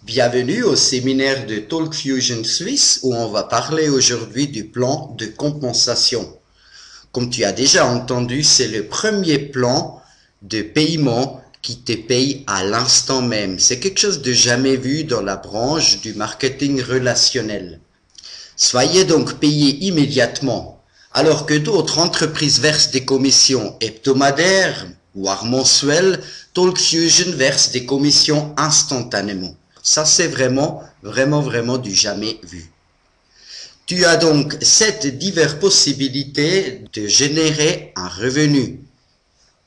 Bienvenue au séminaire de TalkFusion Suisse où on va parler aujourd'hui du plan de compensation. Comme tu as déjà entendu, c'est le premier plan de paiement qui te paye à l'instant même. C'est quelque chose de jamais vu dans la branche du marketing relationnel. Soyez donc payé immédiatement, alors que d'autres entreprises versent des commissions hebdomadaires, voire mensuelles. TalkFusion verse des commissions instantanément. Ça, c'est vraiment du jamais vu. Tu as donc 7 diverses possibilités de générer un revenu.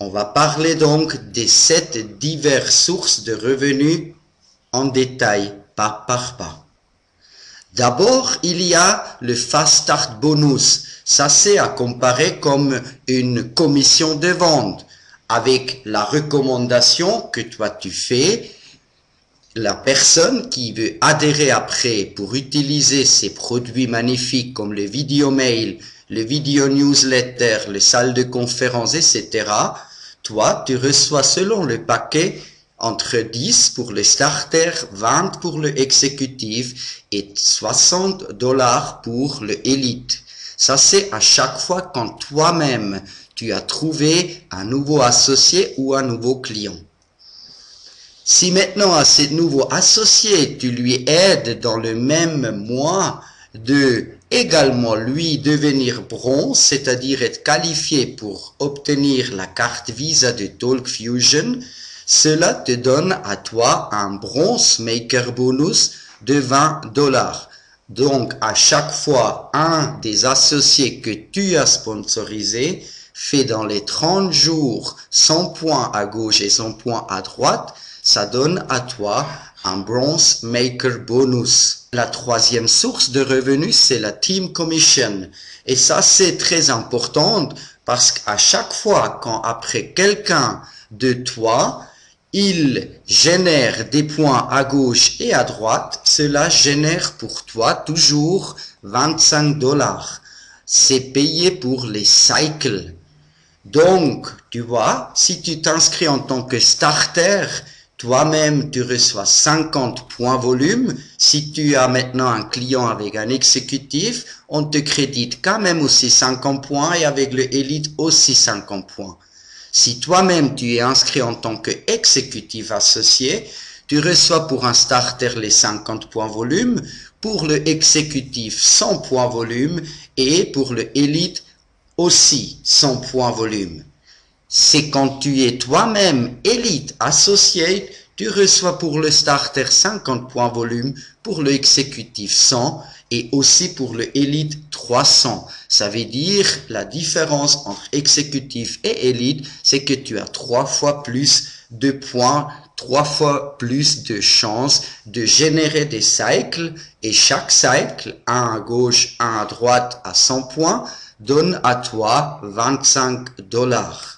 On va parler donc des 7 diverses sources de revenus en détail, pas par pas. D'abord, il y a le Fast Start Bonus. Ça, c'est à comparer comme une commission de vente avec la recommandation que toi tu fais. La personne qui veut adhérer après pour utiliser ces produits magnifiques comme le vidéo mail, le vidéo newsletter, les salles de conférence, etc. Toi, tu reçois selon le paquet entre 10 pour le starter, 20 pour le exécutif et 60 $ pour le élite. Ça, c'est à chaque fois quand toi-même, tu as trouvé un nouveau associé ou un nouveau client. Si maintenant à ce nouveau associé, tu lui aides dans le même mois de également lui devenir bronze, c'est-à-dire être qualifié pour obtenir la carte Visa de TalkFusion, cela te donne à toi un bronze maker bonus de 20 $. Donc à chaque fois, un des associés que tu as sponsorisé fait dans les 30 jours 100 points à gauche et 100 points à droite, ça donne à toi un bronze maker bonus. La troisième source de revenus, c'est la team commission. Et ça, c'est très important parce qu'à chaque fois quand après quelqu'un de toi, il génère des points à gauche et à droite, cela génère pour toi toujours 25 $. C'est payé pour les cycles. Donc, tu vois, si tu t'inscris en tant que starter, toi-même, tu reçois 50 points volume. Si tu as maintenant un client avec un exécutif, on te crédite quand même aussi 50 points et avec le élite aussi 50 points. Si toi-même tu es inscrit en tant qu'exécutif associé, tu reçois pour un starter les 50 points volume, pour le exécutif 100 points volume et pour le élite aussi 100 points volume. C'est quand tu es toi-même élite associé, tu reçois pour le starter 50 points volume, pour le exécutif 100 et aussi pour le élite 300. Ça veut dire la différence entre exécutif et élite, c'est que tu as 3 fois plus de points, 3 fois plus de chances de générer des cycles et chaque cycle, un à gauche, un à droite à 100 points, donne à toi 25 $.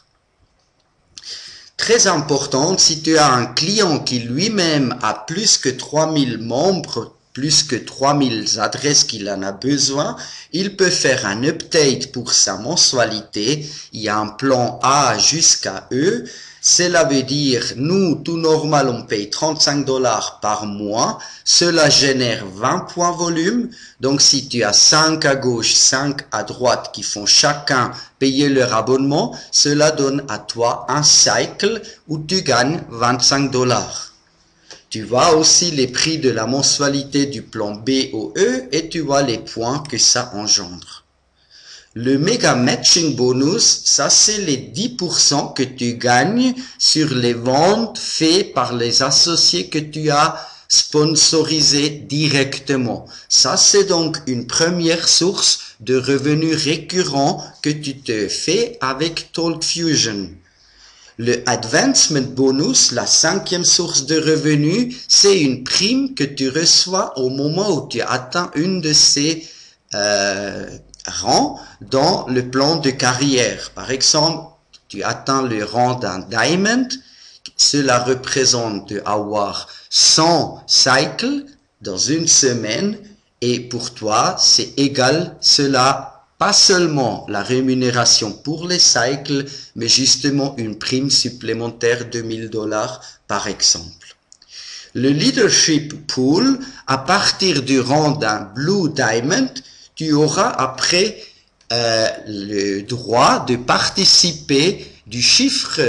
Très important, si tu as un client qui lui-même a plus que 3000 membres, plus que 3000 adresses qu'il en a besoin, il peut faire un update pour sa mensualité. Il y a un plan A jusqu'à E. Cela veut dire, nous, tout normal, on paye 35 $ par mois. Cela génère 20 points volume. Donc, si tu as 5 à gauche, 5 à droite qui font chacun payer leur abonnement, cela donne à toi un cycle où tu gagnes 25 $. Tu vois aussi les prix de la mensualité du plan B au E et tu vois les points que ça engendre. Le Mega Matching Bonus, ça c'est les 10% que tu gagnes sur les ventes faites par les associés que tu as sponsorisés directement. Ça c'est donc une première source de revenus récurrents que tu te fais avec TalkFusion. Le Advancement Bonus, la 5e source de revenus, c'est une prime que tu reçois au moment où tu atteins une de ces rang dans le plan de carrière. Par exemple, tu atteins le rang d'un Diamond, cela représente d'avoir 100 cycles dans une semaine et pour toi, c'est égal cela, pas seulement la rémunération pour les cycles, mais justement une prime supplémentaire de 1000 $ par exemple. Le leadership pool, à partir du rang d'un Blue Diamond, tu auras après le droit de participer du chiffre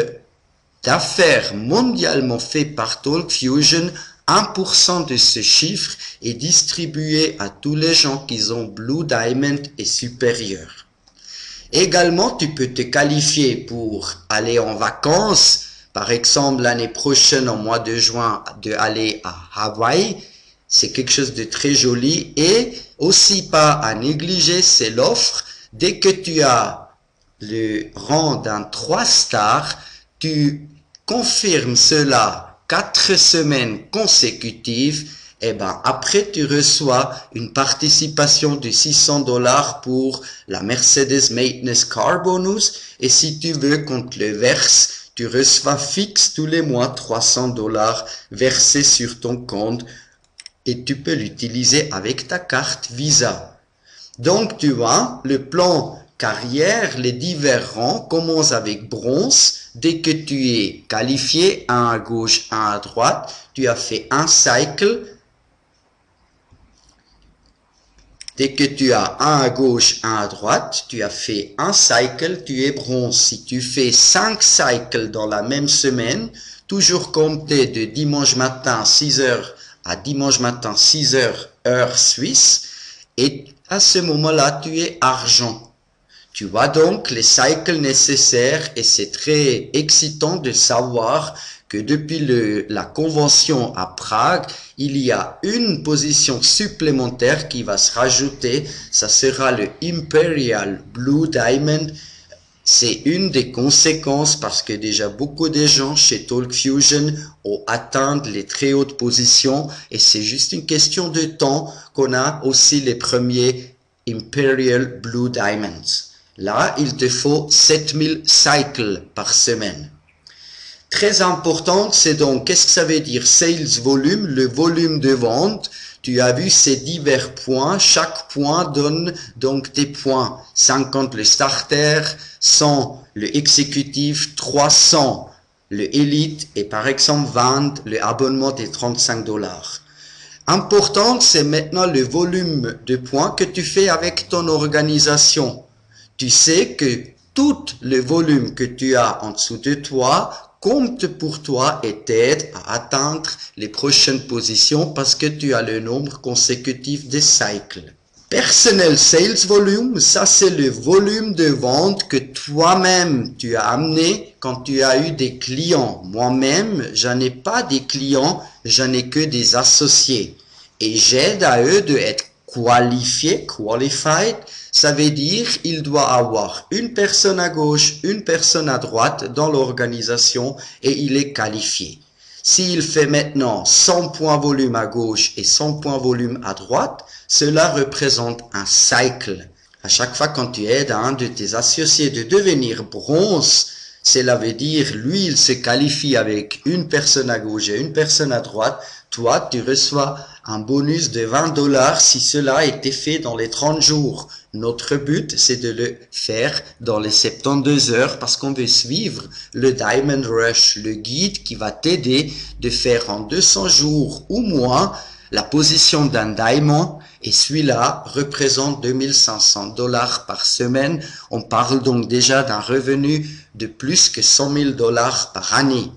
d'affaires mondialement fait par TalkFusion. 1% de ce chiffre est distribué à tous les gens qui ont Blue Diamond et supérieur. Également, tu peux te qualifier pour aller en vacances. Par exemple, l'année prochaine, au mois de juin, de aller à Hawaï. C'est quelque chose de très joli. Et aussi pas à négliger, c'est l'offre. Dès que tu as le rang d'un 3 stars, tu confirmes cela 4 semaines consécutives. Et ben après tu reçois une participation de $600 pour la Mercedes Maintenance Car Bonus. Et si tu veux qu'on te le verse, tu reçois fixe tous les mois $300 versés sur ton compte et tu peux l'utiliser avec ta carte Visa. Donc tu vois, le plan carrière, les divers rangs commencent avec bronze. Dès que tu es qualifié, un à gauche, un à droite, tu as fait un cycle. Dès que tu as un à gauche, un à droite, tu as fait un cycle, tu es bronze. Si tu fais 5 cycles dans la même semaine, toujours compter de dimanche matin 6h à dimanche matin 6h heure suisse, et à ce moment-là, tu es argent. Tu vois donc les cycles nécessaires et c'est très excitant de savoir que depuis la convention à Prague, il y a une position supplémentaire qui va se rajouter. Ça sera le Imperial Blue Diamond. C'est une des conséquences parce que déjà beaucoup de gens chez TalkFusion ont atteint les très hautes positions et c'est juste une question de temps qu'on a aussi les premiers Imperial Blue Diamonds. Là, il te faut 7000 cycles par semaine. Très important, c'est donc, qu'est-ce que ça veut dire? Sales volume, le volume de vente. Tu as vu ces divers points. Chaque point donne donc des points. 50 le starter, 100 le exécutif, 300 le élite et par exemple 20 le abonnement des $35. Important, c'est maintenant le volume de points que tu fais avec ton organisation. Tu sais que tout le volume que tu as en dessous de toi compte pour toi et t'aide à atteindre les prochaines positions parce que tu as le nombre consécutif de cycles. Personnel Sales Volume, ça c'est le volume de vente que toi-même tu as amené quand tu as eu des clients. Moi-même, j'en ai pas des clients, j'en ai que des associés. Et j'aide à eux de être qualified, ça veut dire il doit avoir une personne à gauche, une personne à droite dans l'organisation et il est qualifié. S'il fait maintenant 100 points volume à gauche et 100 points volume à droite, cela représente un cycle. À chaque fois quand tu aides un de tes associés de devenir bronze, cela veut dire lui il se qualifie avec une personne à gauche et une personne à droite. Toi, tu reçois un bonus de $20 si cela a été fait dans les 30 jours. Notre but, c'est de le faire dans les 72 heures parce qu'on veut suivre le Diamond Rush, le guide qui va t'aider de faire en 200 jours ou moins la position d'un diamond et celui-là représente $2500 par semaine. On parle donc déjà d'un revenu de plus que $100 000 par année.